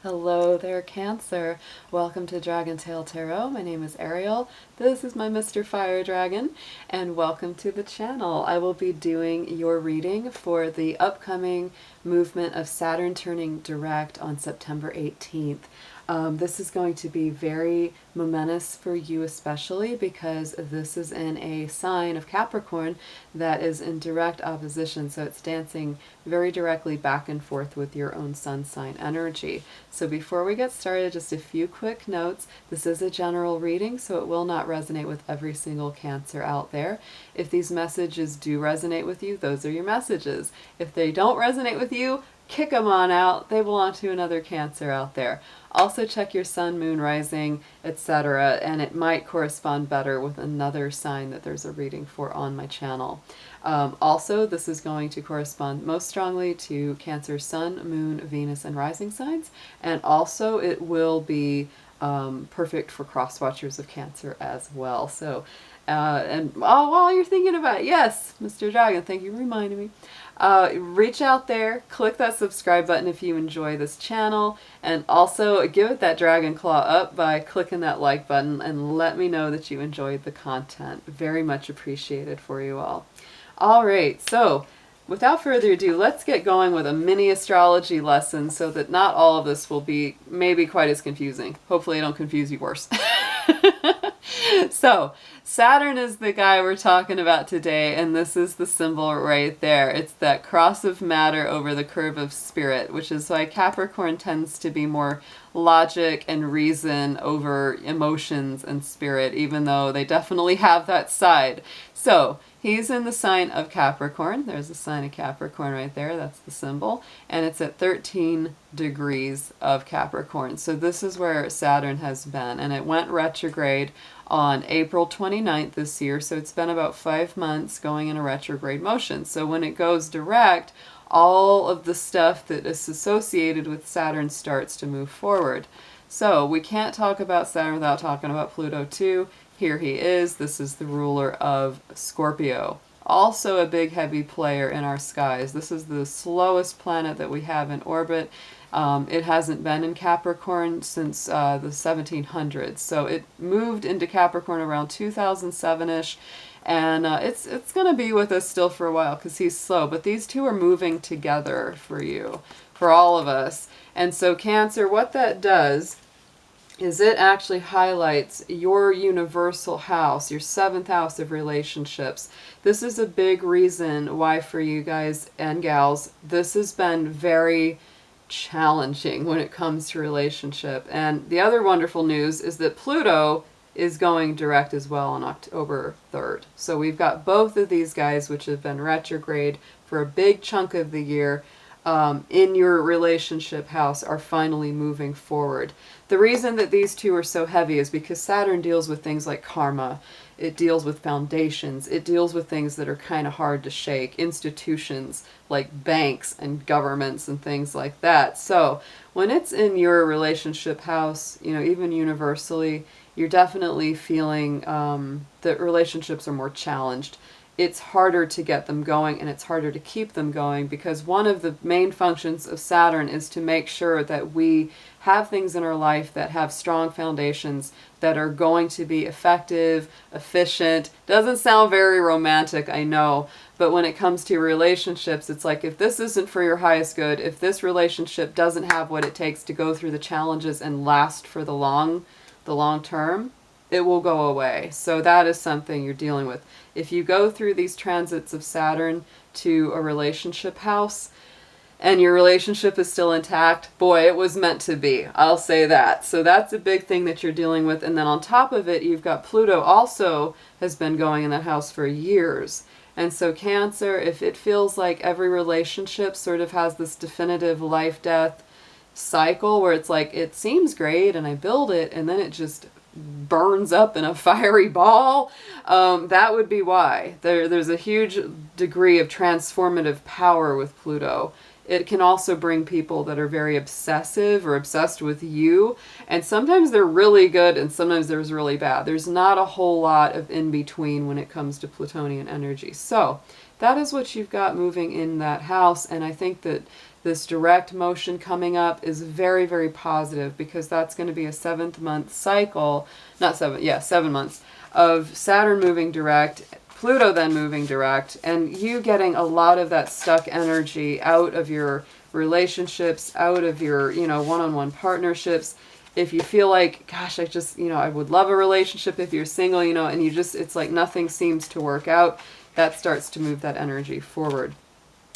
Hello there, Cancer. Welcome to Dragon Tail Tarot. My name is Ariel. This is my Mr. Fire Dragon, and welcome to the channel. I will be doing your reading for the upcoming movement of Saturn turning direct on September 18th. This is going to be very momentous for you, especially because this is in a sign of Capricorn that is in direct opposition, so it's dancing very directly back and forth with your own sun sign energy. So before we get started, just a few quick notes. This is a general reading, so it will not resonate with every single Cancer out there. If these messages do resonate with you, those are your messages. If they don't resonate with you, kick them on out. They belong to another Cancer out there. Also check your sun, moon, rising, etc., and it might correspond better with another sign that there's a reading for on my channel. Also, this is going to correspond most strongly to Cancer sun, moon, Venus, and rising signs, and also it will be perfect for cross-watchers of Cancer as well. So, while you're thinking about it, yes, Mr. Dragon, thank you for reminding me. Reach out there, click that subscribe button if you enjoy this channel, and also give it that dragon claw up by clicking that like button and let me know that you enjoyed the content. Very much appreciated for you all. Alright, so without further ado, let's get going with a mini astrology lesson so that not all of this will be maybe quite as confusing. Hopefully I don't confuse you worse. So, Saturn is the guy we're talking about today, and this is the symbol right there. It's that cross of matter over the curve of spirit, which is why Capricorn tends to be more logic and reason over emotions and spirit, even though they definitely have that side. So, he's in the sign of Capricorn. There's a sign of Capricorn right there. That's the symbol. And it's at 13 degrees of Capricorn. So this is where Saturn has been. And it went retrograde on April 29th this year. So it's been about 5 months going in a retrograde motion. So when it goes direct, all of the stuff that is associated with Saturn starts to move forward. So we can't talk about Saturn without talking about Pluto too. Here he is. This is the ruler of Scorpio. Also a big heavy player in our skies. This is the slowest planet that we have in orbit. It hasn't been in Capricorn since the 1700s. So it moved into Capricorn around 2007-ish. And it's going to be with us still for a while because he's slow. But these two are moving together for you, for all of us. And so Cancer, what that does is it actually highlights your universal house, your 7th house of relationships. This is a big reason why for you guys and gals, this has been very challenging when it comes to relationship. And the other wonderful news is that Pluto is going direct as well on October 3rd. So we've got both of these guys which have been retrograde for a big chunk of the year in your relationship house are finally moving forward. The reason that these two are so heavy is because Saturn deals with things like karma. It deals with foundations. It deals with things that are kind of hard to shake. Institutions like banks and governments and things like that. So when it's in your relationship house, you know, even universally, you're definitely feeling that relationships are more challenged. It's harder to get them going and it's harder to keep them going because one of the main functions of Saturn is to make sure that we have things in our life that have strong foundations that are going to be effective, efficient. Doesn't sound very romantic, I know, but when it comes to relationships, it's like if this isn't for your highest good, if this relationship doesn't have what it takes to go through the challenges and last for the long term, it will go away. So that is something you're dealing with. If you go through these transits of Saturn to a relationship house and your relationship is still intact, boy, it was meant to be. I'll say that. So that's a big thing that you're dealing with. And then on top of it, you've got Pluto also has been going in that house for years. And so Cancer, if it feels like every relationship sort of has this definitive life-death cycle where it's like, it seems great and I build it and then it just burns up in a fiery ball, that would be why. There's a huge degree of transformative power with Pluto. It can also bring people that are very obsessive or obsessed with you, and sometimes they're really good and sometimes they're really bad. There's not a whole lot of in-between when it comes to Plutonian energy. So that is what you've got moving in that house, and I think that this direct motion coming up is very, very positive, because that's going to be a 7th month cycle, not 7, yeah, 7 months of Saturn moving direct, Pluto then moving direct, and you getting a lot of that stuck energy out of your relationships, out of your, one-on-one partnerships. If you feel like, gosh, I would love a relationship, if you're single, and it's like nothing seems to work out, that starts to move that energy forward.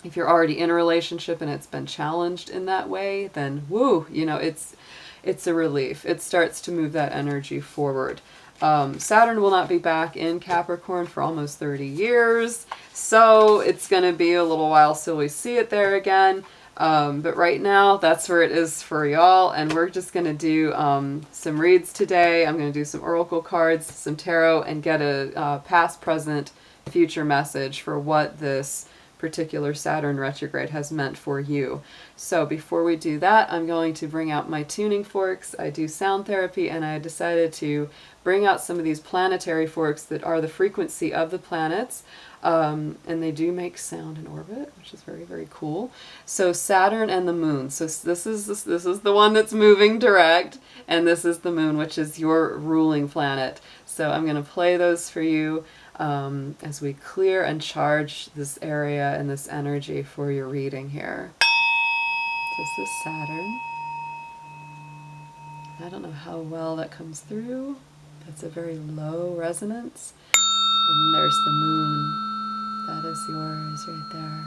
If you're already in a relationship and it's been challenged in that way, then woo, it's a relief. It starts to move that energy forward. Saturn will not be back in Capricorn for almost 30 years, so it's going to be a little while till we see it there again. But right now, that's where it is for y'all, and we're just going to do some reads today. I'm going to do some oracle cards, some tarot, and get a past, present, future message for what this particular Saturn retrograde has meant for you. So before we do that, I'm going to bring out my tuning forks. I do sound therapy, and I decided to bring out some of these planetary forks that are the frequency of the planets. And they do make sound in orbit, which is very, very cool. So Saturn and the moon. So this is the one that's moving direct, and this is the moon, which is your ruling planet. So I'm going to play those for you as we clear and charge this area and this energy for your reading here. This is Saturn. I don't know how well that comes through. That's a very low resonance. And there's the moon. That is yours right there.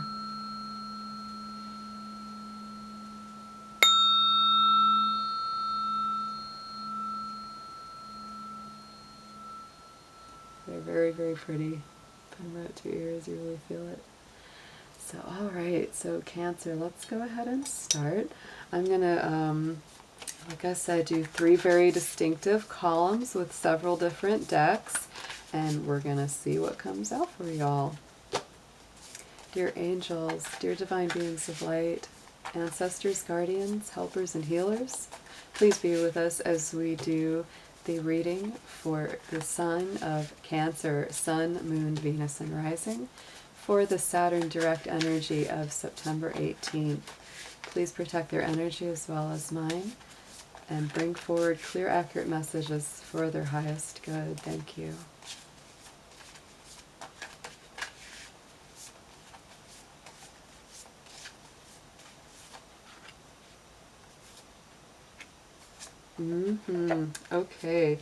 They're very, very pretty. Put them right to your ears, you really feel it. So, alright, so Cancer, let's go ahead and start. I'm going to, like I said, do 3 very distinctive columns with several different decks, and we're going to see what comes out for y'all. Dear angels, dear divine beings of light, ancestors, guardians, helpers, and healers, please be with us as we do the reading for the sign of Cancer, Sun, Moon, Venus, and Rising, for the Saturn direct energy of September 18th. Please protect their energy as well as mine, and bring forward clear, accurate messages for their highest good. Thank you. Okay,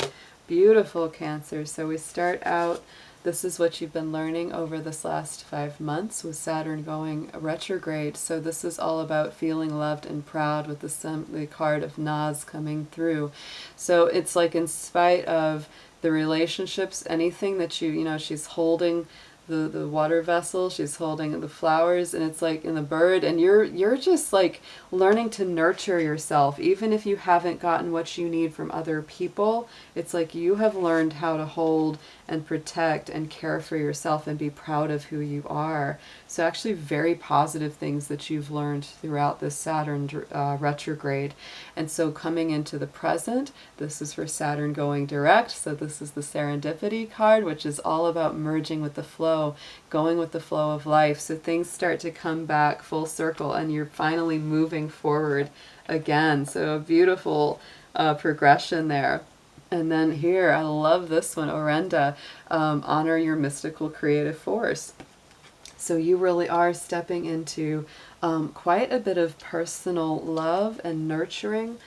beautiful Cancer. So we start out, this is what you've been learning over this last 5 months with Saturn going retrograde. So this is all about feeling loved and proud, with the card of Naz coming through. So it's like, in spite of the relationships, anything that she's holding the water vessel, she's holding the flowers, and it's like in the bird, and you're just like learning to nurture yourself. Even if you haven't gotten what you need from other people, it's like you have learned how to hold and protect and care for yourself and be proud of who you are. So actually very positive things that you've learned throughout this Saturn retrograde. And so coming into the present, this is for Saturn going direct. So this is the serendipity card, which is all about merging with the flow, going with the flow of life. So things start to come back full circle, and you're finally moving forward again. So a beautiful progression there. And then here, I love this one, Orenda, honor your mystical creative force. So you really are stepping into quite a bit of personal love and nurturing,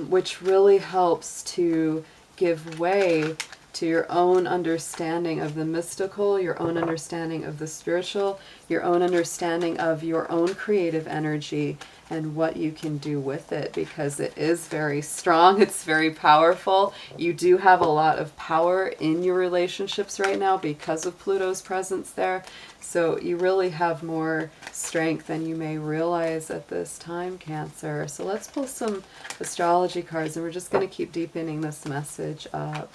which really helps to give way to your own understanding of the mystical, your own understanding of the spiritual, your own understanding of your own creative energy and what you can do with it, because it is very strong, it's very powerful. You do have a lot of power in your relationships right now because of Pluto's presence there. So you really have more strength than you may realize at this time, Cancer. So let's pull some astrology cards, and we're just going to keep deepening this message up.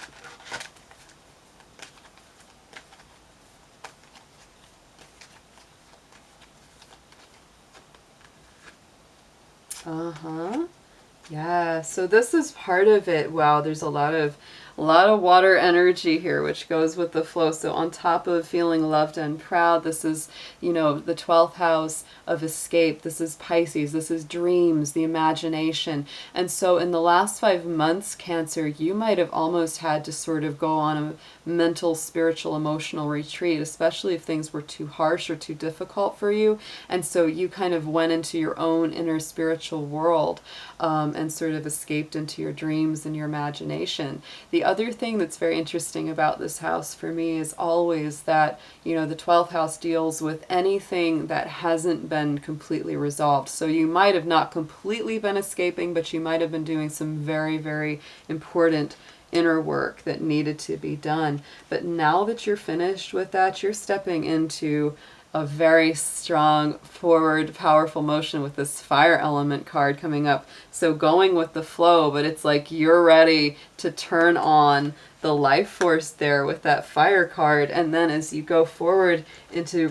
Yeah, so this is part of it. Wow, there's a lot of A lot of water energy here, which goes with the flow. So on top of feeling loved and proud, this is, you know, the 12th house of escape. This is Pisces. This is dreams, the imagination. And so in the last 5 months, Cancer, you might have almost had to sort of go on a mental, spiritual, emotional retreat, especially if things were too harsh or too difficult for you. And so you kind of went into your own inner spiritual world, and sort of escaped into your dreams and your imagination. The other thing that's very interesting about this house for me is always that, you know, the 12th house deals with anything that hasn't been completely resolved. So you might have not completely been escaping, but you might have been doing some very, very important inner work that needed to be done. But now that you're finished with that, you're stepping into a very strong, forward, powerful motion with this fire element card coming up. So going with the flow, but it's like you're ready to turn on the life force there with that fire card. And then as you go forward into,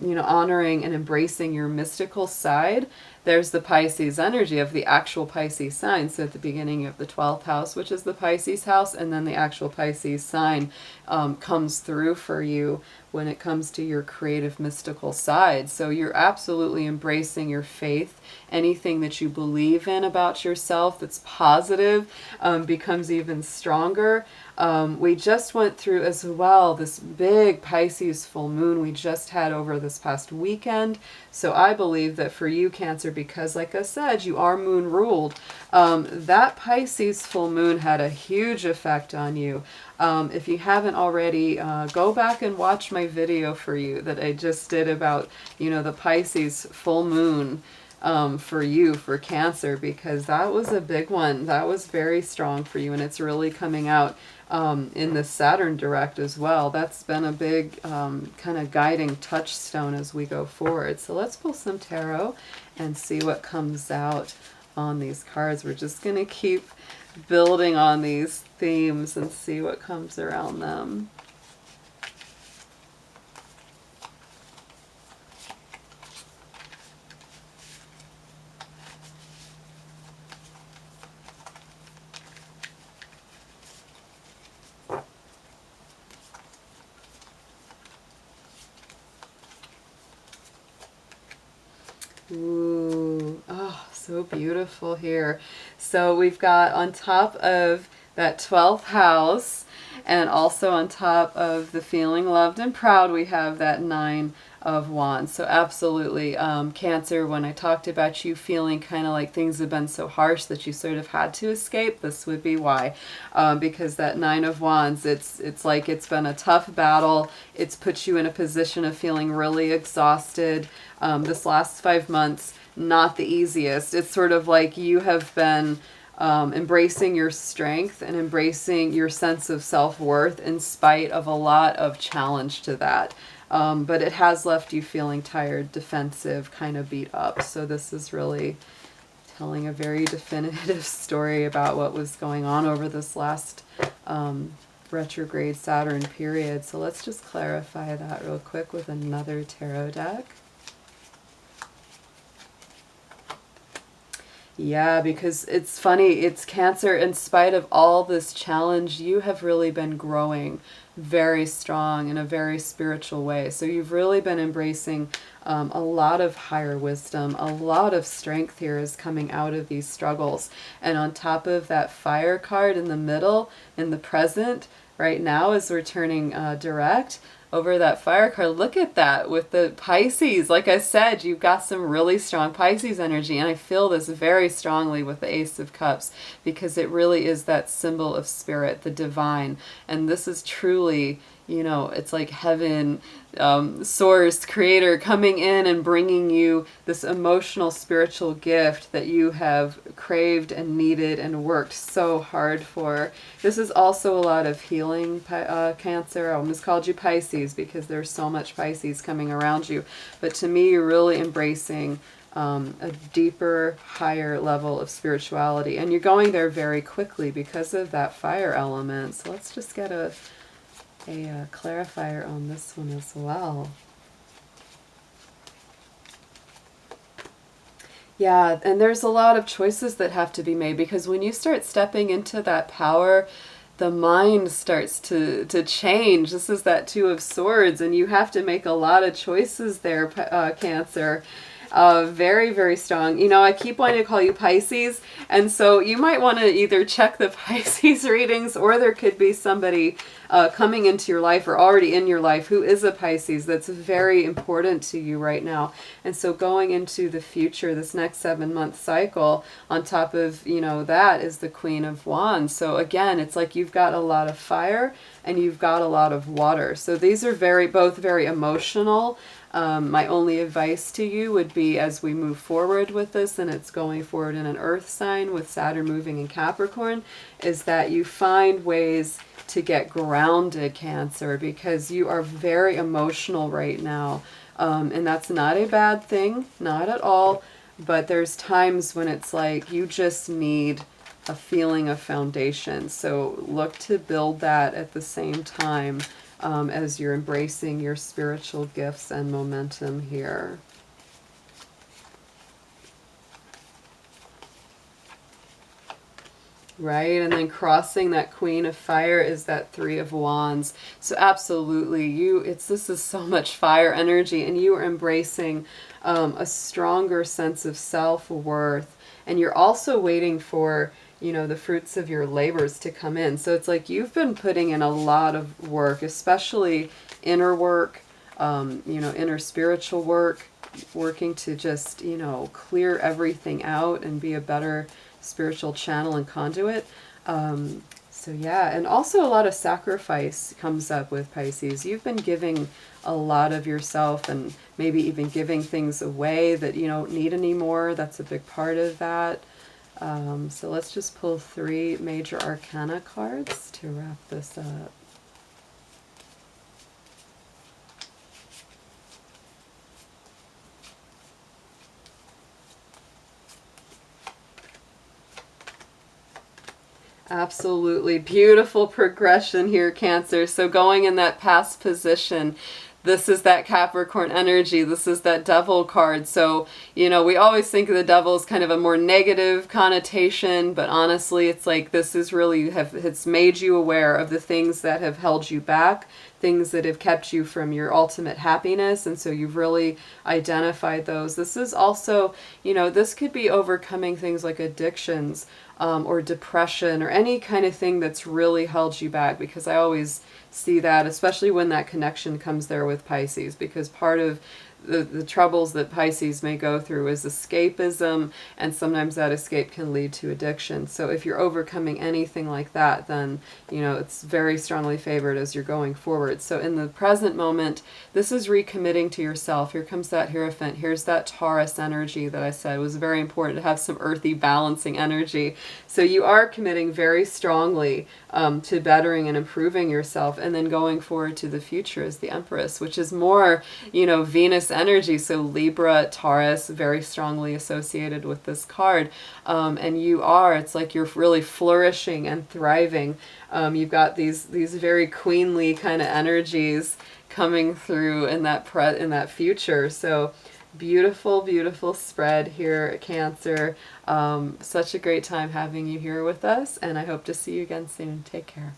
you know, honoring and embracing your mystical side, there's the Pisces energy of the actual Pisces sign. So at the beginning of the 12th house, which is the Pisces house, and then the actual Pisces sign comes through for you when it comes to your creative mystical side. So you're absolutely embracing your faith. Anything that you believe in about yourself that's positive becomes even stronger. We just went through as well this big Pisces full moon we just had over this past weekend. So I believe that for you, Cancer, because like I said, you are moon ruled, that Pisces full moon had a huge effect on you. If you haven't already, go back and watch my video for you that I just did about, you know, the Pisces full moon for you, for Cancer, because that was a big one. That was very strong for you, and it's really coming out in the Saturn direct as well. That's been a big kind of guiding touchstone as we go forward. So let's pull some tarot and see what comes out on these cards. We're just going to keep building on these themes and see what comes around them. Ooh, oh, so beautiful here. So we've got on top of that 12th house, and also on top of the feeling loved and proud, we have that 9 of Wands. So absolutely, Cancer, when I talked about you feeling kind of like things have been so harsh that you sort of had to escape, this would be why. Because that 9 of Wands, it's like it's been a tough battle. It's put you in a position of feeling really exhausted. This last 5 months, not the easiest. It's sort of like you have been embracing your strength and embracing your sense of self-worth in spite of a lot of challenge to that. But it has left you feeling tired, defensive, kind of beat up. So this is really telling a very definitive story about what was going on over this last retrograde Saturn period. So let's just clarify that real quick with another tarot deck. Yeah, because it's funny, it's Cancer, in spite of all this challenge, you have really been growing very strong in a very spiritual way. So you've really been embracing a lot of higher wisdom. A lot of strength here is coming out of these struggles. And on top of that fire card in the middle, in the present, right now as we're turning direct, over that fire card, look at that with the Pisces. Like I said, you've got some really strong Pisces energy, and I feel this very strongly with the Ace of Cups because it really is that symbol of spirit, the divine. And this is truly, you know, it's like heaven, source, creator coming in and bringing you this emotional spiritual gift that you have craved and needed and worked so hard for. This is also a lot of healing, Cancer. I almost called you Pisces because there's so much Pisces coming around you. But to me, you're really embracing a deeper, higher level of spirituality. And you're going there very quickly because of that fire element. So let's just get a clarifier on this one as well. Yeah, and there's a lot of choices that have to be made because when you start stepping into that power, the mind starts to change. This is that Two of Swords, and you have to make a lot of choices there, Cancer. Very, very strong. You know, I keep wanting to call you Pisces, and so you might want to either check the Pisces readings, or there could be somebody coming into your life or already in your life who is a Pisces that's very important to you right now. And so going into the future, this next 7-month cycle, on top of, you know, that is the Queen of Wands. So again, it's like you've got a lot of fire and you've got a lot of water. So these are both very emotional. My only advice to you would be, as we move forward with this, and it's going forward in an earth sign with Saturn moving in Capricorn, is that you find ways to get grounded, Cancer, because you are very emotional right now. And that's not a bad thing, not at all. But there's times when it's like you just need a feeling of foundation. So look to build that at the same time as you're embracing your spiritual gifts and momentum here. Right, and then crossing that Queen of Fire is that Three of Wands. So absolutely, this is so much fire energy, and you are embracing a stronger sense of self-worth, and you're also waiting for, you know, the fruits of your labors to come in. So it's like you've been putting in a lot of work, especially inner work, you know, inner spiritual work, working to just, you know, clear everything out and be a better spiritual channel and conduit. So yeah, and also a lot of sacrifice comes up with Pisces. You've been giving a lot of yourself, and maybe even giving things away that you don't need anymore. That's a big part of that. So let's just pull 3 major arcana cards to wrap this up. Absolutely beautiful progression here, Cancer. So going in that past position, this is that Capricorn energy. This is that Devil card. So, you know, we always think of the Devil as kind of a more negative connotation, but honestly, it's like this is really, it's made you aware of the things that have held you back, things that have kept you from your ultimate happiness, and so you've really identified those. This is also, you know, this could be overcoming things like addictions, or depression, or any kind of thing that's really held you back, because I always see that, especially when that connection comes there with Pisces, because part of the troubles that Pisces may go through is escapism, and sometimes that escape can lead to addiction. So if you're overcoming anything like that, then, you know, it's very strongly favored as you're going forward. So in the present moment, this is recommitting to yourself. Here comes that Hierophant. Here's that Taurus energy that I said was very important to have some earthy balancing energy. So you are committing very strongly to bettering and improving yourself, and then going forward to the future is the Empress, which is more, you know, Venus energy. So Libra, Taurus, very strongly associated with this card. And it's like you're really flourishing and thriving. You've got these very queenly kind of energies coming through in that future. So beautiful, beautiful spread here, Cancer. Such a great time having you here with us, and I hope to see you again soon. Take care.